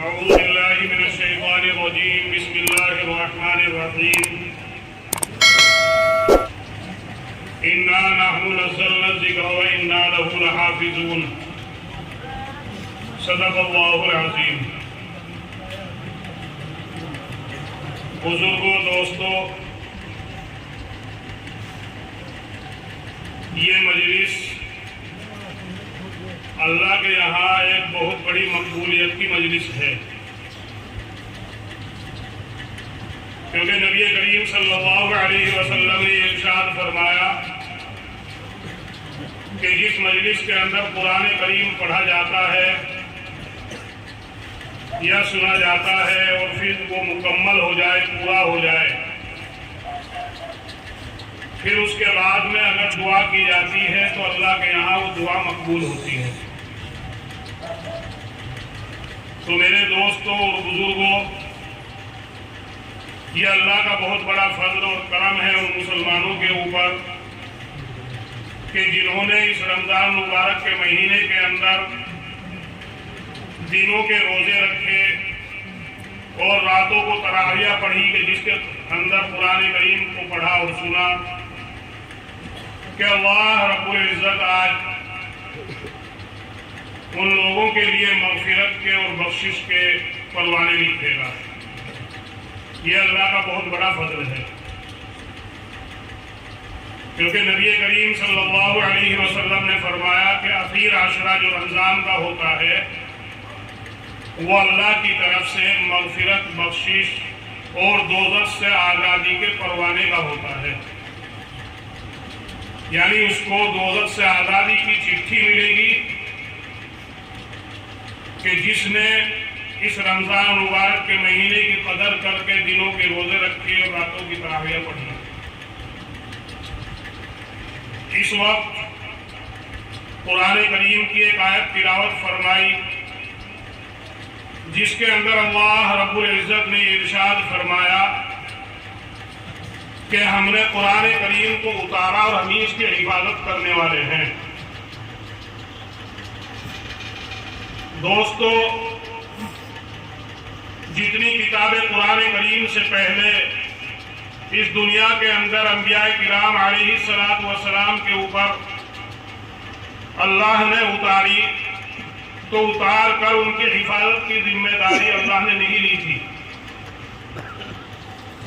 أعوذ بالله من الشيطان الرجيم بسم الله الرحمن الرحيم إنا نحن نزلنا الذكر وإنا له لحافظون صدق الله العظيم. بزرگوں، دوستوں، یہ مجلس اللہ کے یہاں ایک بہت بڑی مقبولیت کی مجلس ہے، کیونکہ نبی کریم صلی اللہ علیہ وسلم نے ارشاد فرمایا کہ جس مجلس کے اندر قرآن کریم پڑھا جاتا ہے یا سنا جاتا ہے اور پھر وہ مکمل ہو جائے، پورا ہو جائے، پھر اس کے بعد میں اگر دعا کی جاتی ہے تو اللہ کے یہاں وہ دعا مقبول ہوتی ہے. تو میرے دوستوں اور بزرگوں، یہ اللہ کا بہت بڑا فضل اور کرم ہے ان مسلمانوں کے اوپر کہ جنہوں نے اس رمضان مبارک کے مہینے کے اندر دنوں کے روزے رکھے اور راتوں کو تراویح پڑھی کہ جس کے اندر قرآن کریم کو پڑھا اور سنا کہ اللہ رب العزت آج ان لوگوں کے لیے مغفرت کے اور بخشش کے پروانے لکھے گا. یہ اللہ کا بہت بڑا فضل ہے، کیونکہ نبی کریم صلی اللہ علیہ وسلم نے فرمایا کہ اخیر عشرہ جو رمضان کا ہوتا ہے وہ اللہ کی طرف سے مغفرت، بخشش اور دوزخ سے آزادی کے پروانے کا ہوتا ہے. یعنی اس کو دوزخ سے آزادی کی چٹھی ملے گی کہ جس نے اس رمضان مبارک کے مہینے کی قدر کر کے دنوں کے روزے رکھے اور راتوں کی تراویح پڑھی. اس وقت قرآن کریم کی ایک آیت تلاوت فرمائی جس کے اندر اللہ رب العزت نے ارشاد فرمایا کہ ہم نے قرآن کریم کو اتارا اور ہم اس کی حفاظت کرنے والے ہیں. دوستو، جتنی کتابیں قرآن کریم سے پہلے اس دنیا کے اندر انبیاء کرام علیہ الصلوۃ والسلام کے اوپر اللہ نے اتاری تو اتار کر ان کی حفاظت کی ذمہ داری اللہ نے نہیں لی تھی،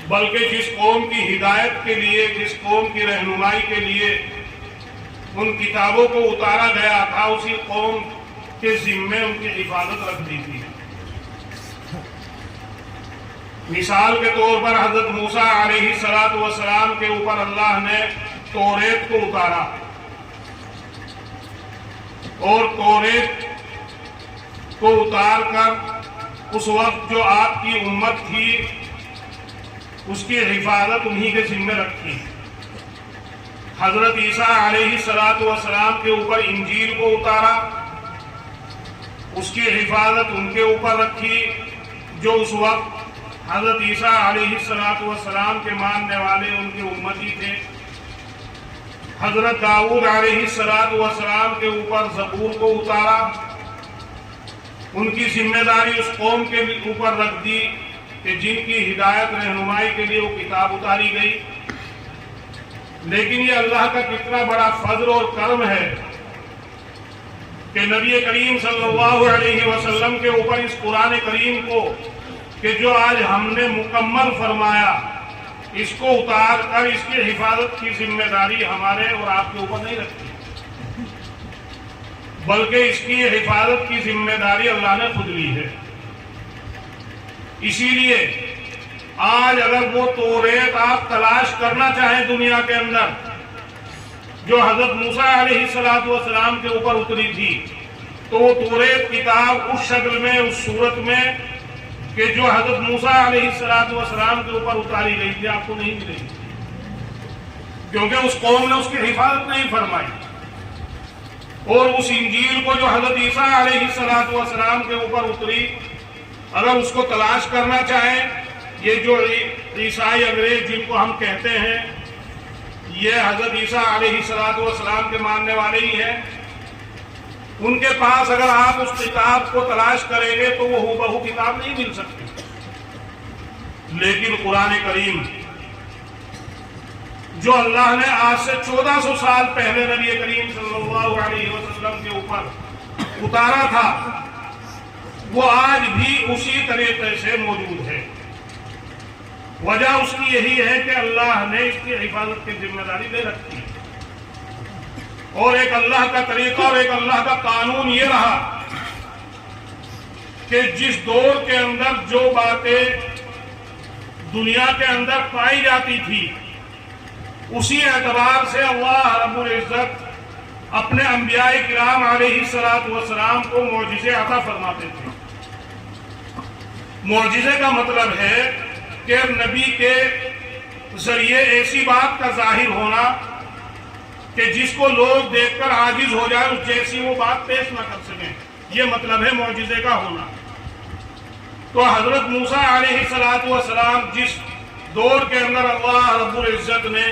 بلکہ جس قوم کی ہدایت کے لیے، جس قوم کی رہنمائی کے لیے ان کتابوں کو اتارا گیا تھا اسی قوم کے ذمے ان کی حفاظت رکھ دی تھی. مثال کے طور پر حضرت موسیٰ علیہ السلام کے اوپر اللہ نے توریت کو اتارا اور توریت کو اتار کر اس وقت جو آپ کی امت تھی اس کی حفاظت انہی کے ذمہ رکھی. حضرت عیسیٰ علیہ السلام کے اوپر انجیل کو اتارا، اس کی حفاظت ان کے اوپر رکھی جو اس وقت حضرت عیسیٰ علیہ السلام کے ماننے والے ان کے امتی تھے. حضرت داؤد علیہ السلام کے اوپر زبور کو اتارا، ان کی ذمہ داری اس قوم کے اوپر رکھ دی کہ جن کی ہدایت رہنمائی کے لیے وہ کتاب اتاری گئی. لیکن یہ اللہ کا کتنا بڑا فضل اور کرم ہے کہ نبی کریم صلی اللہ علیہ وسلم کے اوپر اس قرآن کریم کو کہ جو آج ہم نے مکمل فرمایا اس کو اتار کر اس کی حفاظت کی ذمہ داری ہمارے اور آپ کے اوپر نہیں رکھی، بلکہ اس کی حفاظت کی ذمہ داری اللہ نے خود لی ہے. اسی لیے آج اگر وہ توریت آپ تلاش کرنا چاہیں دنیا کے اندر جو حضرت موسیٰ علیہ السلام کے اوپر اتری تھی تو وہ توریت کتاب اس شکل میں، اس صورت میں کہ جو حضرت موسیٰ علیہ السلام کے اوپر اتاری گئی تھی آپ کو نہیں ملے گی، کیونکہ اس قوم نے اس کی حفاظت نہیں فرمائی. اور اس انجیل کو جو حضرت عیسیٰ علیہ السلام کے اوپر اتری اگر اس کو تلاش کرنا چاہیں، یہ جو عیسائی انگریز جن کو ہم کہتے ہیں یہ حضرت عیسیٰ علیہ السلام کے ماننے والے ہی ہیں. ان کے پاس اگر آپ اس کتاب کو تلاش کریں گے تو وہ ہو کتاب نہیں مل سکتی. لیکن قرآن کریم جو اللہ نے آج سے 1400 سال پہلے نبی کریم صلی اللہ علیہ وسلم کے اوپر اتارا تھا، وہ آج بھی اسی طریقے سے موجود ہے. وجہ اس کی یہی ہے کہ اللہ نے اس کی حفاظت کی ذمہ داری لے رکھی ہے. اور ایک اللہ کا طریقہ اور ایک اللہ کا قانون یہ رہا کہ جس دور کے اندر جو باتیں دنیا کے اندر پائی جاتی تھی، اسی اعتبار سے اللہ رب العزت اپنے انبیاء کرام علیہ السلام کو معجزے عطا فرماتے تھے. معجزے کا مطلب ہے کہ نبی کے ذریعے ایسی بات کا ظاہر ہونا کہ جس کو لوگ دیکھ کر عاجز ہو جائے، اس جیسی وہ بات پیش نہ کر سکیں. یہ مطلب ہے معجزے کا ہونا. تو حضرت موسیٰ علیہ السلام جس دور کے اندر اللہ رب العزت نے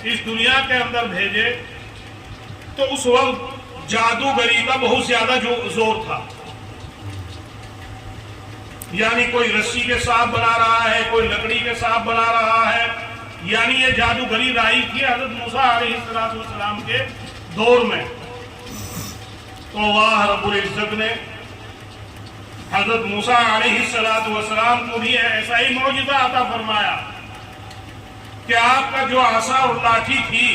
اس دنیا کے اندر بھیجے، تو اس وقت جادوگری کا بہت زیادہ زور تھا. یعنی کوئی رسی کے سانپ بنا رہا ہے، کوئی لکڑی کے سانپ بنا رہا ہے، یعنی یہ جادوگری رائی تھی حضرت موسیٰ علیہ السلام کے دور میں. تو اللہ رب العزت نے حضرت موسیٰ علیہ السلام کو بھی ایسا ہی معجزہ عطا فرمایا کہ آپ کا جو عصا اور لاٹھی تھی،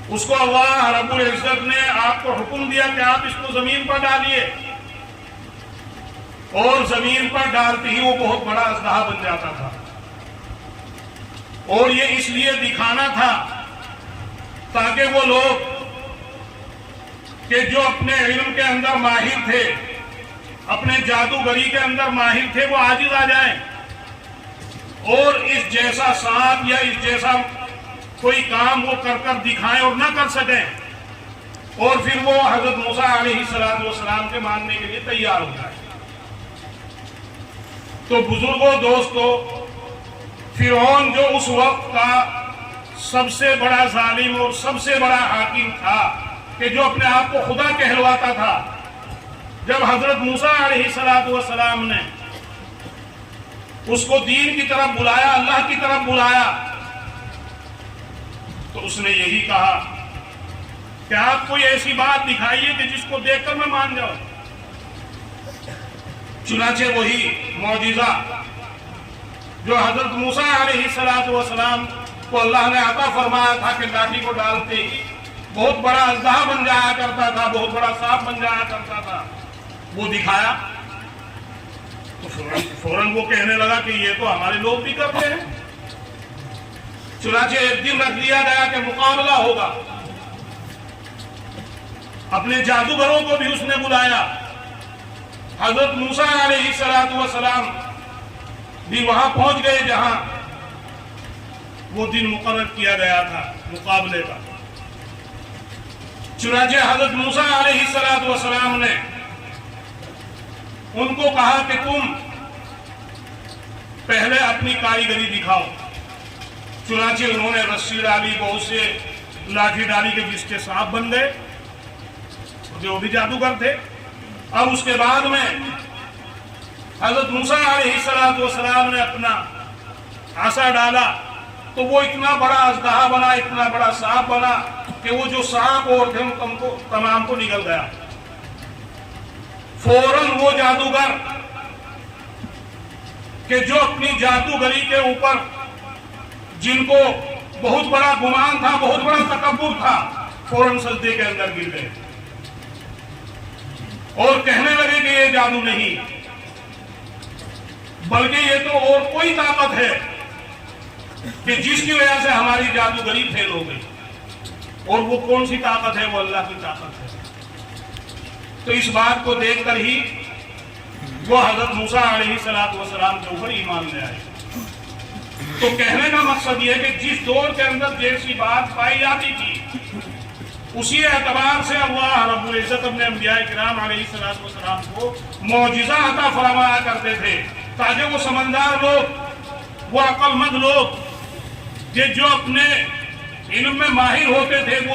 اس کو اللہ رب العزت نے آپ کو حکم دیا کہ آپ اس کو زمین پر ڈالیے، اور زمین پر ڈالتے ہی وہ بہت بڑا اژدہا بن جاتا تھا. اور یہ اس لیے دکھانا تھا تاکہ وہ لوگ کہ جو اپنے علم کے اندر ماہر تھے، اپنے جادوگری کے اندر ماہر تھے، وہ عاجز آ جائیں اور اس جیسا سانپ یا اس جیسا کوئی کام وہ کر دکھائیں اور نہ کر سکیں، اور پھر وہ حضرت موسیٰ علیہ السلام کے ماننے کے لیے تیار ہو جائیں. تو بزرگوں، دوستو، فرعون جو اس وقت کا سب سے بڑا ظالم اور سب سے بڑا حاکم تھا، کہ جو اپنے آپ کو خدا کہلواتا تھا، جب حضرت موسیٰ علیہ السلام نے اس کو دین کی طرف بلایا، اللہ کی طرف بلایا، تو اس نے یہی کہا کہ آپ کوئی ایسی بات دکھائیے کہ جس کو دیکھ کر میں مان جاؤں. چنانچہ وہی معجزہ جو حضرت موسیٰ علیہ السلام کو اللہ نے عطا فرمایا تھا کہ لاٹھی کو ڈالتے ہی بہت بڑا اژدہا بن جایا کرتا تھا، بہت بڑا سانپ بن جایا کرتا تھا، وہ دکھایا. تو فوراً وہ کہنے لگا کہ یہ تو ہمارے لوگ بھی کرتے ہیں. چنانچہ ایک دن رکھ دیا گیا کہ مقابلہ ہوگا. اپنے جادوگروں کو بھی اس نے بلایا. حضرت موسیٰ علیہ السلام بھی وہاں پہنچ گئے جہاں وہ دن مقرر کیا گیا تھا مقابلے کا. چنانچہ حضرت موسیٰ علیہ السلام نے ان کو کہا کہ تم پہلے اپنی کاریگری دکھاؤ. چنانچہ انہوں نے رسی ڈالی، بہت سے لاٹھی ڈالی کہ جس کے سانپ بن گئے، جو بھی جادوگر تھے. اب اس کے بعد میں حضرت موسیٰ علیہ السلام نے اپنا عصا ڈالا تو وہ اتنا بڑا اژدہا بنا، اتنا بڑا سانپ بنا کہ وہ جو سانپ اور تھے ان کو تمام کو نگل گیا. فوراً وہ جادوگر کہ جو اپنی جادوگری کے اوپر جن کو بہت بڑا گمان تھا، بہت بڑا تکبر تھا، فوراً سجدے کے اندر گر گئے اور کہنے لگے کہ یہ جادو نہیں، بلکہ یہ تو اور کوئی طاقت ہے کہ جس کی وجہ سے ہماری جادوگری فیل ہو گئی. اور وہ کون سی طاقت ہے؟ وہ اللہ کی طاقت ہے. تو اس بات کو دیکھ کر ہی وہ حضرت موسیٰ علیہ السلام کے اوپر ایمان لے آئے. تو کہنے کا مقصد یہ ہے کہ جس دور کے اندر جیسی بات پائی جاتی تھی، اسی اعتبار سے اللہ رب العزت اپنے انبیاء کرام علیہ السلام کو معجزہ عطا فرمایا کرتے تھے، تاکہ وہ سمجھدار لوگ، وہ عقل مند لوگ کہ جو اپنے علم میں ماہر ہوتے تھے، وہ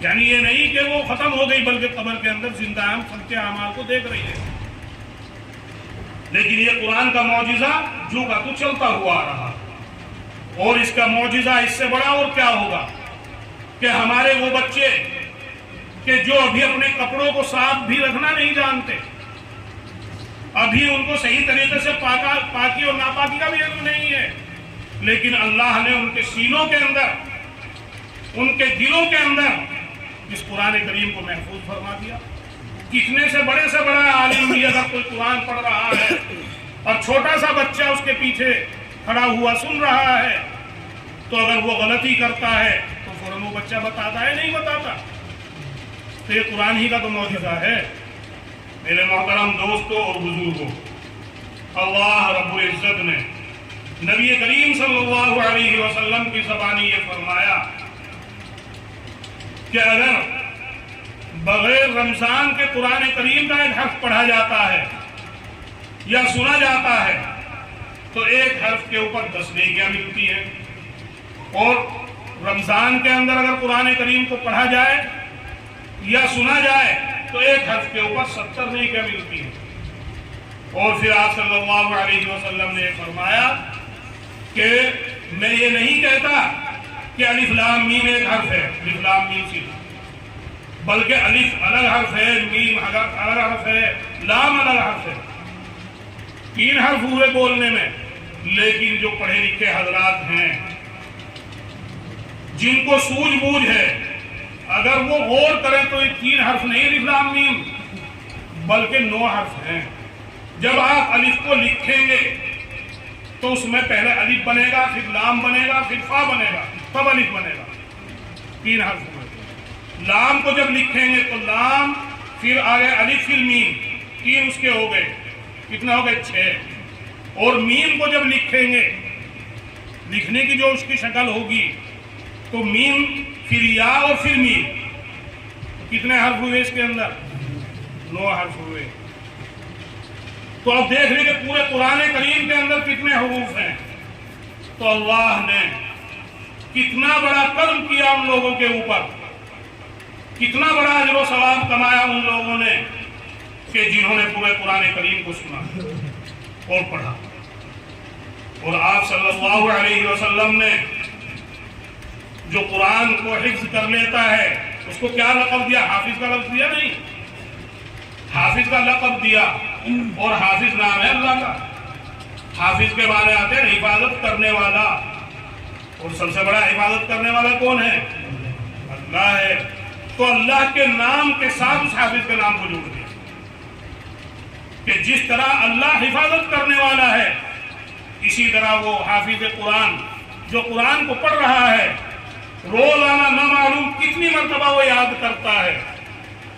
یعنی یہ نہیں کہ وہ ختم ہو گئی بلکہ قبر کے اندر زندہ ہم سب کے اعمال کو دیکھ رہی ہے. لیکن یہ قرآن کا معجزہ جو کا تو چلتا ہوا آ رہا, اور اس کا معجزہ اس سے بڑا اور کیا ہوگا کہ ہمارے وہ بچے کہ جو ابھی اپنے کپڑوں کو صاف بھی رکھنا نہیں جانتے, ابھی ان کو صحیح طریقے سے پاکی اور ناپاکی کا بھی علم نہیں ہے, لیکن اللہ نے ان کے سینوں کے اندر, ان کے دلوں کے اندر اس قرآن کریم کو محفوظ فرما دیا. کتنے سے بڑا عالم بھی اگر کوئی قرآن پڑھ رہا ہے اور چھوٹا سا بچہ اس کے پیچھے کھڑا ہوا سن رہا ہے, تو اگر وہ غلطی کرتا ہے تو فوراً وہ بچہ بتاتا ہے, نہیں بتاتا. تو یہ قرآن ہی کا تو معجزہ ہے. میرے محترم دوستوں اور بزرگوں, اللہ رب العزت نے نبی کریم صلی اللہ علیہ وسلم کی زبانی یہ فرمایا کہ اگر بغیر رمضان کے قرآن کریم کا ایک حرف پڑھا جاتا ہے یا سنا جاتا ہے تو ایک حرف کے اوپر 10 نیکیاں ملتی ہیں, اور رمضان کے اندر اگر قرآن کریم کو پڑھا جائے یا سنا جائے تو ایک حرف کے اوپر 70 نیکیاں ملتی ہیں. اور پھر آپ صلی اللہ علیہ وسلم نے فرمایا کہ میں یہ نہیں کہتا کہ الف لام میم ایک حرف ہے, الف لام میم صرف, بلکہ الف الگ حرف ہے, میم الگ حرف ہے, لام الگ حرف ہے, 3 حرف ہوئے بولنے میں. لیکن جو پڑھے لکھے حضرات ہیں جن کو سوجھ بوجھ ہے, اگر وہ غور کریں تو یہ 3 حرف نہیں الف لام میم بلکہ 9 حرف ہیں. جب آپ الف کو لکھیں گے تو اس میں پہلے الف بنے گا, پھر لام بنے گا, پھر فا بنے گا, تب الف بنے گا. 3 حرف ہوئے. لام کو جب لکھیں گے تو لام, پھر آگے الف, پھر میم, 3 اس کے ہو گئے. کتنا ہو گئے؟ 6. اور میم کو جب لکھیں گے, لکھنے کی جو اس کی شکل ہوگی تو میم, پھر یا اور پھر میم, کتنے حرف ہوئے اس کے اندر؟ 9 حرف ہوئے. تو اب دیکھ لیں کہ پورے قرآن کریم کے اندر کتنے حروف ہیں. تو اللہ نے کتنا بڑا کرم کیا ان لوگوں کے اوپر, کتنا بڑا اجر و ثواب کمایا ان لوگوں نے کہ جنہوں نے پورے قرآن کریم کو سنا اور پڑھا. اور آپ صلی اللہ علیہ وسلم نے جو قرآن کو حفظ کر لیتا ہے اس کو کیا لقب دیا؟ حافظ کا لفظ دیا نہیں, حافظ کا لقب دیا. اور حافظ نام ہے اللہ کا. حافظ کے معنی آتے ہیں حفاظت کرنے والا, اور سب سے بڑا حفاظت کرنے والا کون ہے؟ اللہ ہے. تو اللہ کے نام کے ساتھ اس حافظ کے نام کو جوڑ دیا کہ جس طرح اللہ حفاظت کرنے والا ہے, اسی طرح وہ حافظ قرآن جو قرآن کو پڑھ رہا ہے روزانہ نہ معلوم کتنی مرتبہ وہ یاد کرتا ہے.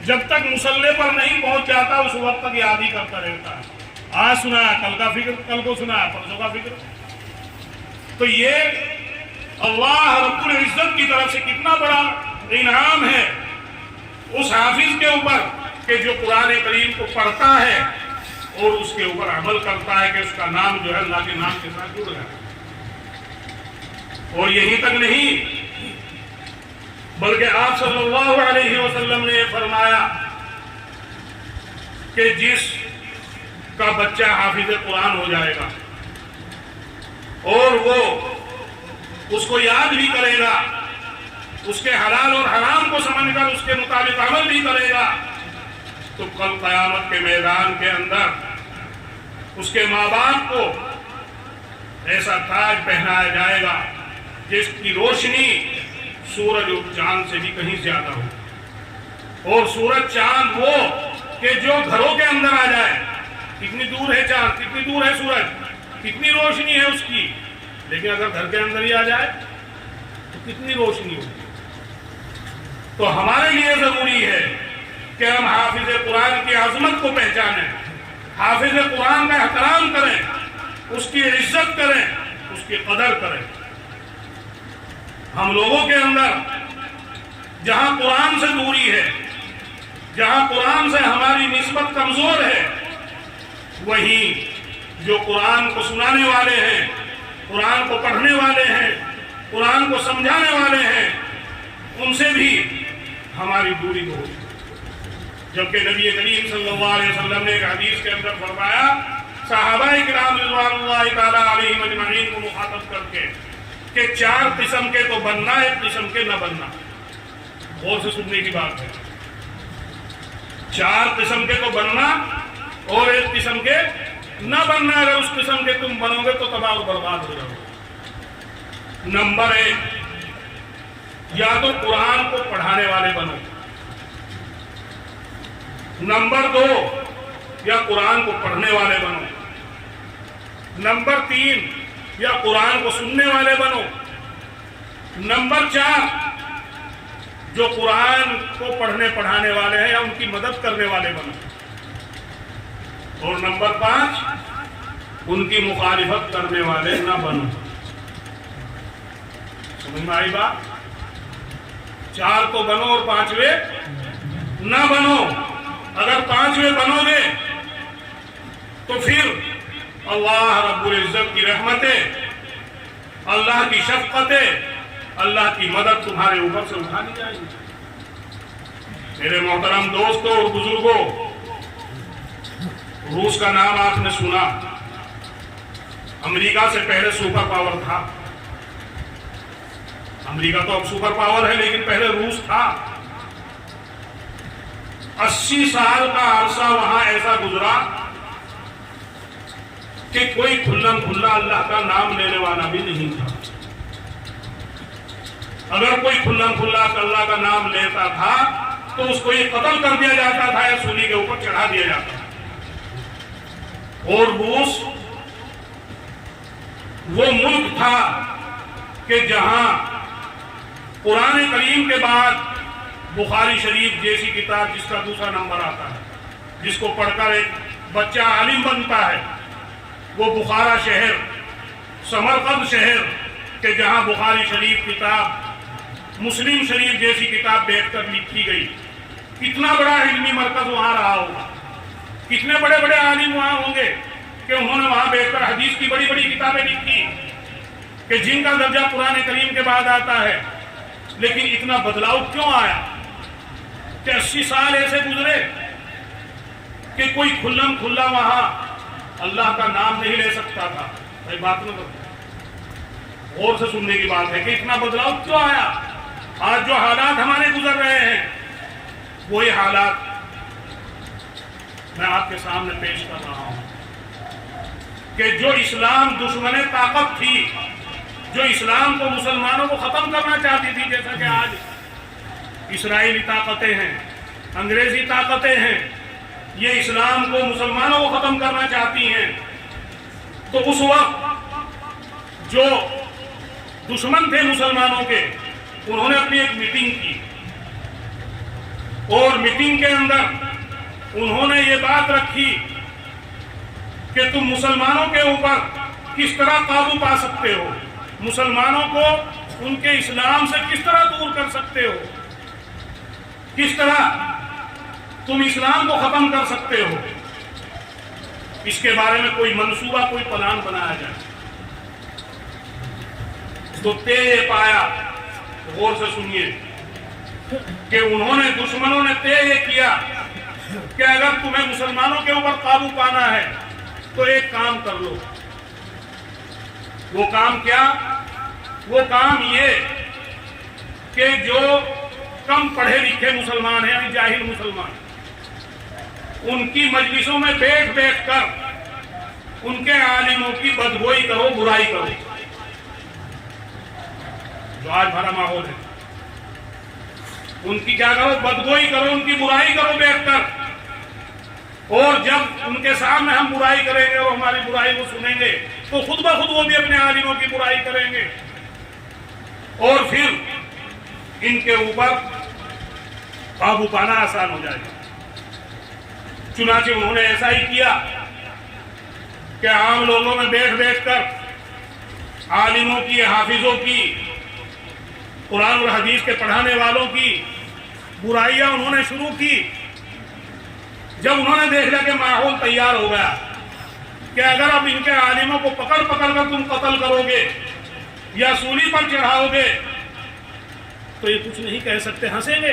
جب تک مصلے پر نہیں پہنچ جاتا اس وقت تک یاد ہی کرتا رہتا ہے. آج سنا, کل کا فکر, کل کو سنا, پرسوں کا فکر. تو یہ اللہ رب العزت کی طرف سے کتنا بڑا انعام ہے اس حافظ کے اوپر کہ جو قرآن کریم کو پڑھتا ہے اور اس کے اوپر عمل کرتا ہے کہ اس کا نام جو ہے اللہ کے نام کے ساتھ جڑ گیا. اور یہی تک نہیں بلکہ آپ صلی اللہ علیہ وسلم نے یہ فرمایا کہ جس کا بچہ حافظ قرآن ہو جائے گا اور وہ اس کو یاد بھی کرے گا, اس کے حلال اور حرام کو سمجھ کر اس کے مطابق عمل بھی کرے گا, تو کل قیامت کے میدان کے اندر اس کے ماں باپ کو ایسا تاج پہنایا جائے گا جس کی روشنی سورج اور چاند سے بھی کہیں زیادہ ہو. اور سورج چاند وہ کہ جو گھروں کے اندر آ جائے. کتنی دور ہے چاند, کتنی دور ہے سورج, کتنی روشنی ہے اس کی, لیکن اگر گھر کے اندر ہی آ جائے تو کتنی روشنی ہوگی. تو ہمارے لیے ضروری ہے کہ ہم حافظ قرآن کی عظمت کو پہچانیں, حافظ قرآن کا احترام کریں, اس کی عزت کریں, اس کی قدر کریں. ہم لوگوں کے اندر جہاں قرآن سے دوری ہے, جہاں قرآن سے ہماری نسبت کمزور ہے, وہیں جو قرآن کو سنانے والے ہیں, قرآن کو پڑھنے والے ہیں, قرآن کو سمجھانے والے ہیں, ان سے بھی ہماری دوری دور ہوئی. جبکہ نبی کریم صلی اللہ علیہ وسلم نے ایک حدیث کے اندر فرمایا صحابہ کرام رضوان اللہ تعالیٰ علیہم اجمعین کو مخاطب کر کے کہ 4 قسم کے تو بننا، 1 قسم کے نہ بننا. غور سے سننے کی بات ہے. 4 قسم کے تو بننا اور 1 قسم کے نہ بننا. اگر اس قسم کے تم بنو گے تو تباہ و برباد ہو جاؤ گے. نمبر 1، یا تو قرآن کو پڑھانے والے بنو. نمبر 2، یا قرآن کو پڑھنے والے بنو. نمبر 3، یا قرآن کو سننے والے بنو. نمبر 4، جو قرآن کو پڑھنے پڑھانے والے ہیں یا ان کی مدد کرنے والے بنو. اور نمبر 5، ان کی مخالفت کرنے والے نہ بنو. سمجھ میں آئی بات؟ 4 تو بنو اور 5ویں نہ بنو. اگر 5ویں بنو گے تو پھر اللہ رب العزت کی رحمتیں، اللہ کی شفقتیں، اللہ کی مدد تمہارے اوپر سے اٹھا لی جائے گی. میرے محترم دوستوں اور بزرگوں، روس کا نام آپ نے سنا. امریکہ سے پہلے سپر پاور تھا. امریکہ تو اب سپر پاور ہے لیکن پہلے روس تھا. 80 سال کا عرصہ وہاں ایسا گزرا کہ کوئی کھلم کھلا اللہ کا نام لینے والا بھی نہیں تھا. اگر کوئی کھلم کھلا اللہ کا نام لیتا تھا تو اس کو یہ قتل کر دیا جاتا تھا یا سولی کے اوپر چڑھا دیا جاتا تھا. اور روس وہ ملک تھا کہ جہاں قرآن کریم کے بعد بخاری شریف جیسی کتاب جس کا 2 نمبر آتا ہے، جس کو پڑھ کر ایک بچہ عالم بنتا ہے، وہ بخارا شہر، سمرقند شہر کہ جہاں بخاری شریف کتاب، مسلم شریف جیسی کتاب بیٹھ کر لکھی گئی. کتنا بڑا علمی مرکز وہاں رہا ہوگا. کتنے بڑے بڑے عالم وہاں ہوں گے کہ انہوں نے وہاں بیٹھ کر حدیث کی بڑی بڑی کتابیں لکھی کہ جن کا درجہ قرآن کریم کے بعد آتا ہے. لیکن اتنا بدلاؤ کیوں آیا کہ 80 سال ایسے گزرے کہ کوئی کھلم کھلا وہاں اللہ کا نام نہیں لے سکتا تھا. ایک بات نہ غور سے سننے کی بات ہے کہ اتنا بدلاؤ کیوں آیا. آج جو حالات ہمارے گزر رہے ہیں وہی حالات میں آپ کے سامنے پیش کر رہا ہوں کہ جو اسلام دشمن طاقت تھی، جو اسلام کو مسلمانوں کو ختم کرنا چاہتی تھی، جیسا کہ آج اسرائیلی طاقتیں ہیں، انگریزی طاقتیں ہیں، یہ اسلام کو مسلمانوں کو ختم کرنا چاہتی ہیں، تو اس وقت جو دشمن تھے مسلمانوں کے انہوں نے اپنی ایک میٹنگ کی اور میٹنگ کے اندر انہوں نے یہ بات رکھی کہ تم مسلمانوں کے اوپر کس طرح قابو پا سکتے ہو، مسلمانوں کو ان کے اسلام سے کس طرح دور کر سکتے ہو، کس طرح تم اسلام کو ختم کر سکتے ہو. اس کے بارے میں کوئی منصوبہ، کوئی پلان بنایا جائے. تو طے پایا، غور سے سنیے، کہ انہوں نے دشمنوں نے طے یہ کیا کہ اگر تمہیں مسلمانوں کے اوپر قابو پانا ہے تو ایک کام کر لو. وہ کام کیا؟ وہ کام یہ کہ جو کم پڑھے لکھے مسلمان ہیں، یعنی جاہل مسلمان، ان کی مجلسوں میں بیٹھ بیٹھ کر ان کے عالموں کی بدگوئی کرو، برائی کرو. جو آج بھرا ماحول ہے، ان کی کیا کرو؟ بدگوئی کرو، ان کی برائی کرو بیٹھ کر. اور جب ان کے سامنے ہم برائی کریں گے اور ہماری برائی کو سنیں گے تو خود بخود وہ بھی اپنے عالموں کی برائی کریں گے اور پھر ان کے اوپر قابو پانا آسان ہو جائے گا. چنانچہ انہوں نے ایسا ہی کیا کہ عام لوگوں میں بیٹھ بیٹھ کر عالموں کی، حافظوں کی، قرآن اور حدیث کے پڑھانے والوں کی برائیاں انہوں نے شروع کی. جب انہوں نے دیکھ لیا کہ ماحول تیار ہو گیا کہ اگر اب ان کے عالموں کو پکڑ پکڑ کر تم قتل کرو گے یا سولی پر چڑھاؤ گے تو یہ کچھ نہیں کہہ سکتے، ہنسیں گے.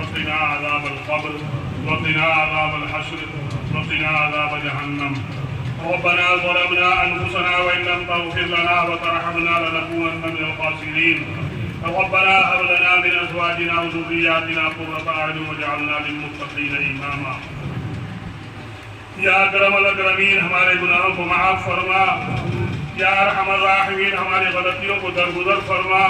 وقنا عذاب القبر وقنا عذاب الحشر وقنا عذاب جهنم ربنا ظلمنا أنفسنا وإن لم تغفر لنا وترحمنا لنكونن من الخاسرين ربنا هب لنا من أزواجنا وذرياتنا قرة أعين واجعلنا للمتقين إماما یا اکرم الاکرمین ہمارے گناہوں کو معاف فرما، یا ارحم الراحمین ہماری غلطیوں کو درگزر فرما،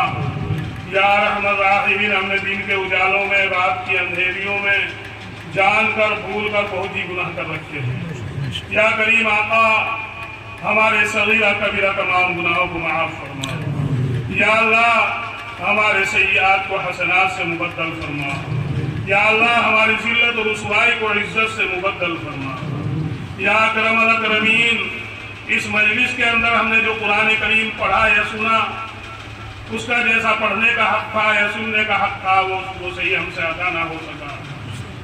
یا ارحم الراحمین ہم نے دن کے اجالوں میں رات کی اندھیریوں میں جان کر بھول کر بہت ہی گناہ کر رکھے ہیں، یا کریم آقا ہمارے صغیرہ کبیرہ تمام گناہوں کو معاف فرما، یا اللہ ہمارے سیئات کو حسنات سے مبدل فرما، یا اللہ ہماری ذلت و رسوائی کو عزت سے مبدل فرما، یا اکرم الاکرمین اس مجلس کے اندر ہم نے جو قرآن کریم پڑھا یا سنا اس کا جیسا پڑھنے کا حق تھا یا سننے کا حق تھا وہ صحیح ہم سے ادا نہ ہو سکا،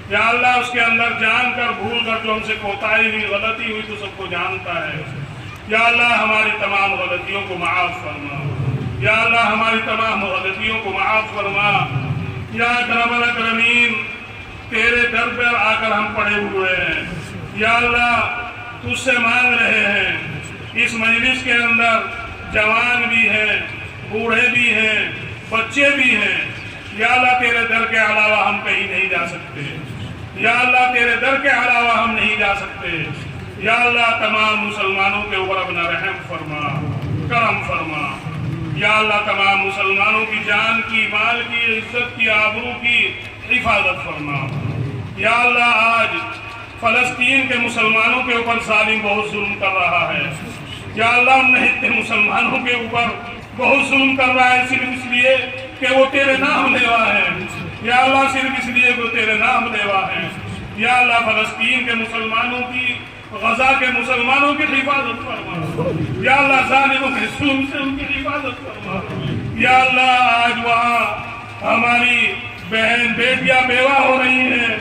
یا اللہ اس کے اندر جان کر بھول کر جو ہم سے کوتاہی ہوئی غلطی ہوئی تو سب کو جانتا ہے، یا اللہ ہماری تمام غلطیوں کو معاف فرما، یا اللہ ہماری تمام غلطیوں کو معاف فرما، یا اکرم الاکرمین تیرے در پر آ کر ہم پڑے ہوئے ہیں، یا اللہ تجھ سے مانگ رہے ہیں، اس مجلس کے اندر جوان بھی ہیں، بوڑھے بھی ہیں، بچے بھی ہیں، یا اللہ تیرے در کے علاوہ ہم کہیں نہیں جا سکتے، یا اللہ تیرے در کے علاوہ ہم نہیں جا سکتے، یا اللہ تمام مسلمانوں کے اوپر اپنا رحم فرما، کرم فرما، یا اللہ تمام مسلمانوں کی جان کی، مال کی، عزت کی، آبرو کی حفاظت فرما، یا اللہ آج فلسطین کے مسلمانوں کے اوپر ظالم بہت ظلم کر رہا ہے، یا اللہ نہتے مسلمانوں کے اوپر بہت ظلم کر رہا ہے صرف اس لیے کہ وہ تیرے نام لیوا ہے، یا اللہ صرف اس لیے کہ وہ تیرے نام لیوا ہے، یا اللہ فلسطین کے مسلمانوں کی، غزہ کے مسلمانوں کی حفاظت فرما، یا اللہ ظالموں کے ظلم سے ان کی حفاظت فرما، یا اللہ آج وہاں ہماری بہن بیٹیاں بیوہ ہو رہی ہیں،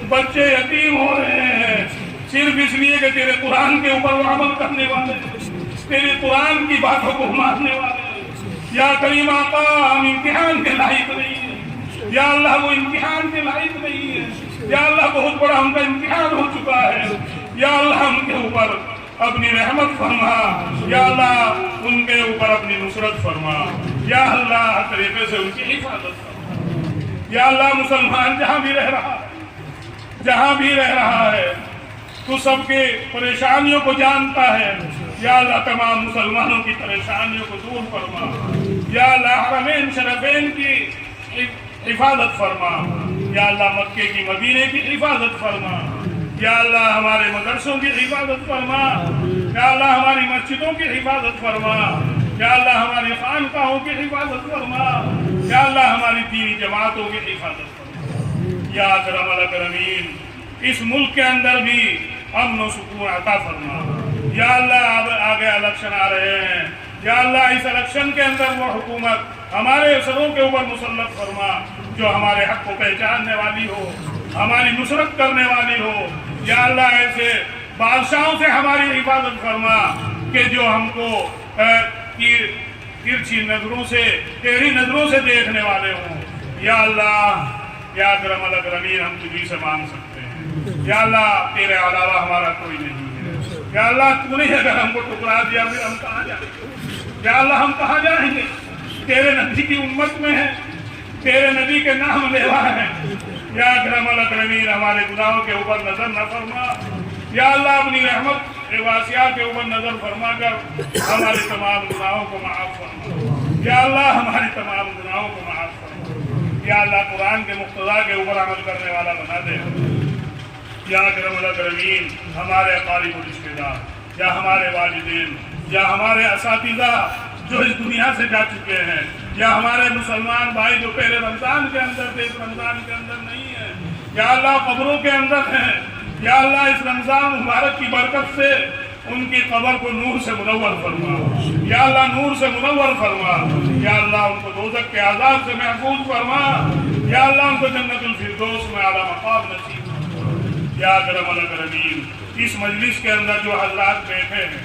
بچے یتیم ہو رہے ہیں صرف اس لیے کہ تیرے قرآن کے اوپر وہ عمل کرنے والے، تیرے قرآن کی باتوں کو ماننے والے، یا کریم آقا ہم امتحان کے لائق نہیں ہیں، یا اللہ وہ امتحان کے لائق نہیں ہے، یا اللہ بہت بڑا ہم کا امتحان ہو چکا ہے، یا اللہ ہم کے اوپر اپنی رحمت فرما، یا اللہ ان کے اوپر اپنی نصرت فرما، یا اللہ ہر طریقے سے ان کی حفاظت فرما، یا اللہ مسلمان جہاں بھی رہ رہا ہے، جہاں بھی رہ رہا ہے تو سب کے پریشانیوں کو جانتا ہے، یا اللہ تمام مسلمانوں کی پریشانیوں کو دور فرما، یا اللہ حرمین شرفین کی حفاظت فرما، یا اللہ مکے کی مدینے کی حفاظت فرما، یا اللہ ہمارے مدرسوں کی حفاظت فرما، یا اللہ ہماری مسجدوں کی حفاظت فرما، یا اللہ ہماری خانقاہوں کی حفاظت فرما، یا اللہ ہماری دینی جماعتوں کی حفاظت فرما، یا اکرم الاکرمین اس ملک کے اندر بھی امن و سکون عطا فرما، یا اللہ آگے الیکشن آ رہے ہیں، یا اللہ اس الیکشن کے اندر وہ حکومت ہمارے سروں کے اوپر مسلط فرما جو ہمارے حق کو پہچاننے والی ہو، ہماری نصرت کرنے والی ہو، یا اللہ ایسے بادشاہوں سے ہماری حفاظت فرما کہ جو ہم کو ترچھی نظروں سے، تیری نظروں سے دیکھنے والے ہوں، یا اللہ یا اکرم الاکرمین ہم تجھی سے مانگ سکتے ہیں، یا اللہ تیرے علاوہ ہمارا کوئی نہیں ہے، یا اللہ تو نہیں اگر ہم کو ٹکرا دیا پھر ہم کہاں جائیں گے، یا اللہ ہم کہاں جائیں گے، تیرے نبی کی امت میں ہیں، تیرے نبی کے نام لیوا ہیں، یا اکرم الاکرمین ہمارے گناہوں کے اوپر نظر نہ فرما، یا اللہ اپنی رحمت واسعہ کے اوپر نظر فرما کر ہمارے تمام گناہوں کو معاف فرما، یا اللہ ہماری تمام گناہوں کو معاف فرما، یا اللہ قرآن کے مقتضا کے اوپر عمل کرنے والا بنا دے، یا اکرم الاکرمین ہمارے اقارب و رشتہ دار، یا ہمارے والدین، یا ہمارے اساتذہ جو اس دنیا سے جا چکے ہیں، یا ہمارے مسلمان بھائی جو پہلے رمضان کے اندر تھے اس رمضان کے اندر نہیں ہیں، یا اللہ قبروں کے اندر ہیں، یا اللہ اس رمضان مبارک کی برکت سے ان کی قبر کو نور سے منور فرما، یا اللہ نور سے منور فرما، یا اللہ ان کو دوزخ کے عذاب سے محفوظ فرما، یا اللہ ان کو جنت الفردوس میں اعلیٰ مقام نصیب فرما، یا اکرم الاکرمین اس مجلس کے اندر جو حضرات بیٹھے ہیں،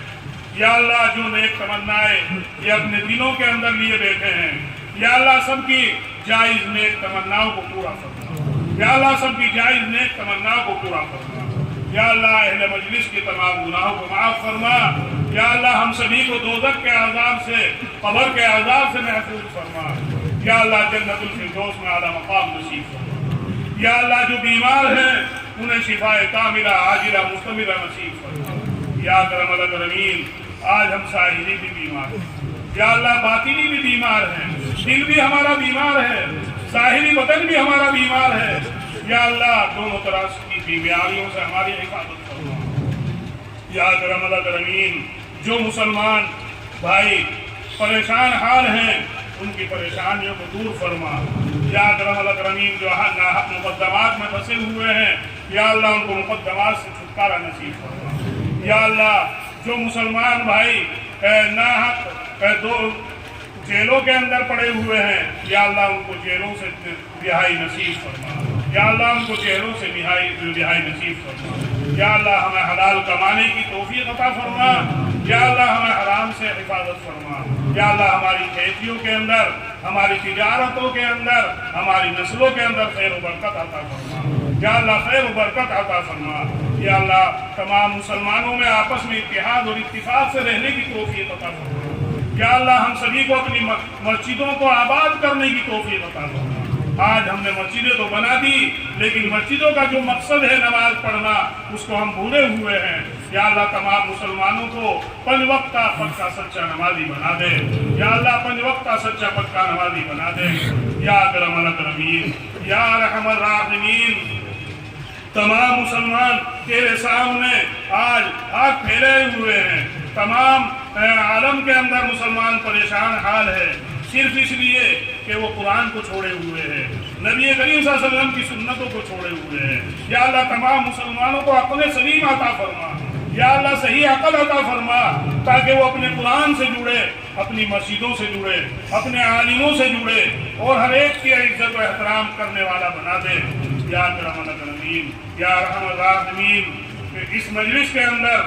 یا اللہ جو نیک تمنائیں یہ اپنے دلوں کے اندر لیے بیٹھے ہیں، یا اللہ سب کی جائز نیک تمناؤں کو پورا فرما، یا اللہ سب کی جائز نیک تمناؤں کو پورا فرما، یا اللہ اہل مجلس کے تمام گناہوں کو معاف فرما، یا اللہ ہم سبھی کو دوزخ کے عذاب سے، قبر کے عذاب سے محفوظ فرما، یا اللہ جنت الفردوس میں اعلیٰ مقام نصیب فرما، یا اللہ جو بیمار ہیں انہیں شفاء کاملہ عاجلہ مستمرہ نصیب فرما، یا اکرم الاکرمین آج ہم ظاہری بھی بیمار ہیں، یا اللہ باطنی بھی بیمار ہیں، دل بھی ہمارا بیمار ہے، ظاہری بدن بھی ہمارا بیمار ہے، یا اللہ دونوں طرح کی بیماریوں سے ہماری حفاظت فرما، یا اکرم الاکرمین جو مسلمان بھائی پریشان حال ہیں ان کی پریشانیوں کو دور فرما، یا اکرم الاکرمین جو ناحق مقدمات میں پھنسے ہوئے ہیں یا اللہ ان کو مقدمات سے چھٹکارا نصیب فرما، یا اللہ جو مسلمان بھائی ناحق جیلوں کے اندر پڑے ہوئے ہیں یا اللہ ان کو جیلوں سے رہائی نصیب فرما، یا اللہ ان کو جیلوں سے رہائی نصیب فرما، یا اللہ ہمیں حلال کمانے کی توفیق عطا فرما، یا اللہ ہمیں حرام سے حفاظت فرما، یا اللہ ہماری کھیتیوں کے اندر، ہماری تجارتوں کے اندر، ہماری نسلوں کے اندر خیر و برکت عطا فرما، یا اللہ خیر و برکت عطا فرما، یا اللہ تمام مسلمانوں میں آپس میں اتحاد اور اتفاق سے رہنے کی توفیق عطا فرما، یا اللہ ہم سبھی کو اپنی مسجدوں کو آباد کرنے کی توفیق عطا فرما۔ آج ہم نے مسجدیں تو بنا دی لیکن مسجدوں کا جو مقصد ہے نماز پڑھنا اس کو ہم بھولے ہوئے ہیں، یا اللہ تمام مسلمانوں کو 5 وقت کا پکا سچا نمازی بنا دے، یا اللہ 5 وقت کا سچا پکا نمازی بنا دے، یا اکرم الاکرمین یا ارحم الراحمین تمام مسلمان تیرے سامنے آج ہاتھ پھیلے ہوئے ہیں، تمام عالم کے اندر مسلمان پریشان حال ہے صرف اس لیے کہ وہ قرآن کو چھوڑے ہوئے ہیں، نبی کریم صلی اللہ علیہ وسلم کی سنتوں کو چھوڑے ہوئے ہیں، یا اللہ تمام مسلمانوں کو عقل سلیم عطا فرما، یا اللہ صحیح عقل عطا فرما تاکہ وہ اپنے قرآن سے جڑے، اپنی مسجدوں سے جڑے، اپنے عالموں سے جڑے اور ہر ایک کی عزت و احترام کرنے والا بنا دے، یا اکرم الاکرمین یا ارحم الراحمین۔ اس مجلس کے اندر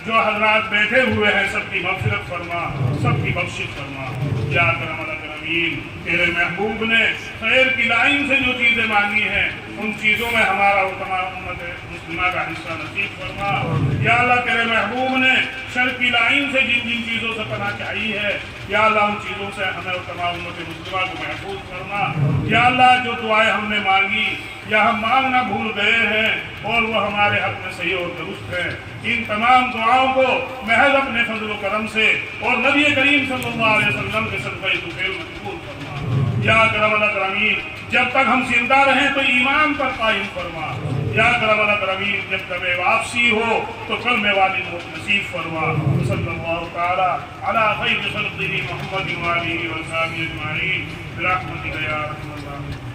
جو حضرات بیٹھے ہوئے ہیں سب کی مغفرت فرما، سب کی بخشش فرما، یا اکرم الاکرمین تیرے محبوب نے خیر کی لائن سے جو چیزیں مانگی ہیں ان چیزوں میں ہمارا اور تمام امت مسلمہ کا حصہ نصیب فرما، یا اللہ تیرے محبوب نے شر کی لائن سے جن جن چیزوں سے پناہ چاہی ہے یا اللہ ان چیزوں سے ہمیں اور تمام امت مسلمہ کو محفوظ فرما، یا اللہ جو دعائیں ہم نے مانگی یا ہم مانگنا بھول گئے ہیں اور وہ ہمارے حق میں صحیح اور درست ہیں، ان تمام دعاؤں کو محض اپنے فضل و کرم سے اور نبی کریم صلی اللہ علیہ وسلم کے صدقہ طفیل میں قبول فرما، یا اکرم الاکرمین جب تک ہم زندہ رہیں تو ایمان پر قائم فرما، یا اکرم الاکرمین جب کبھی واپسی ہو تو کلمے والی موت نصیب فرما، صلی اللہ تعالی علی خیر خلقہ محمد وآلہ وصحبہ اجمعین برحمتک یا ارحم الراحمین۔